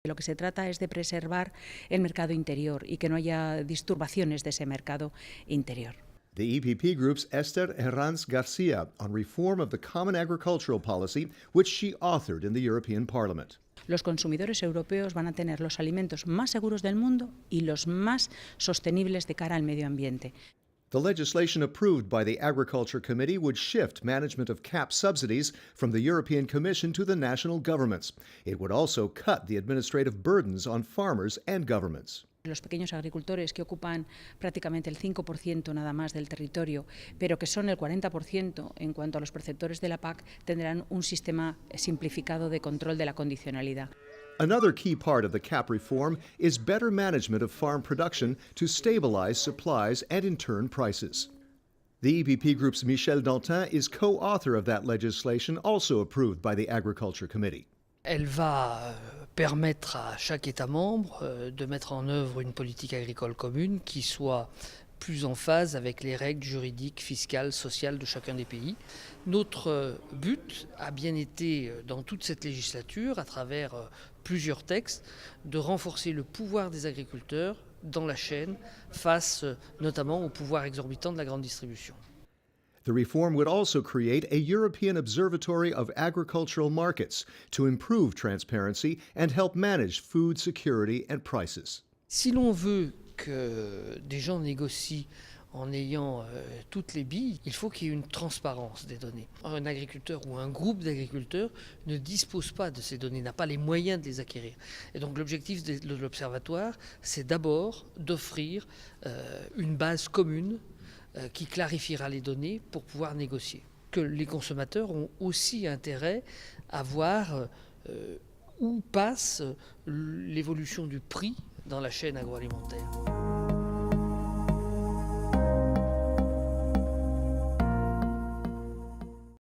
Lo que se trata es de preservar el mercado interior y que no haya disturbaciones de ese mercado interior. The EPP Group's Esther Herranz Garcia on reform of the Common Agricultural Policy, which she authored in the European Parliament. Los consumidores europeos van a tener los alimentos más seguros del mundo y los más sostenibles de cara al medio ambiente. The legislation approved by the Agriculture Committee would shift management of CAP subsidies from the European Commission to the national governments. It would also cut the administrative burdens on farmers and governments. Los pequeños agricultores, que ocupan prácticamente el 5% nada más del territorio, pero que son el 40% en cuanto a los perceptores de la PAC, tendrán un sistema simplificado de control de la condicionalidad. Another key part of the CAP reform is better management of farm production to stabilize supplies and, in turn, prices. The EPP Group's Michel Dantin is co-author of that legislation, also approved by the Agriculture Committee. Elle va permettre à chaque État membre de mettre en œuvre une politique agricole commune qui soit plus en phase avec les règles juridiques, fiscales, sociales de chacun des pays. Notre but a bien été, dans toute cette législature, à travers plusieurs textes, de renforcer le pouvoir des agriculteurs dans la chaîne face notamment au pouvoir exorbitant de la grande distribution. The reform would also create a European Observatory of Agricultural Markets to improve transparency and help manage food security and prices. Si l'on veut que des gens négocient en ayant toutes les billes, il faut qu'il y ait une transparence des données. Un agriculteur ou un groupe d'agriculteurs ne dispose pas de ces données, n'a pas les moyens de les acquérir. Et donc l'objectif de l'Observatoire, c'est d'abord d'offrir une base commune qui clarifiera les données pour pouvoir négocier. Que les consommateurs ont aussi intérêt à voir où passe l'évolution du prix dans la chaîne agroalimentaire.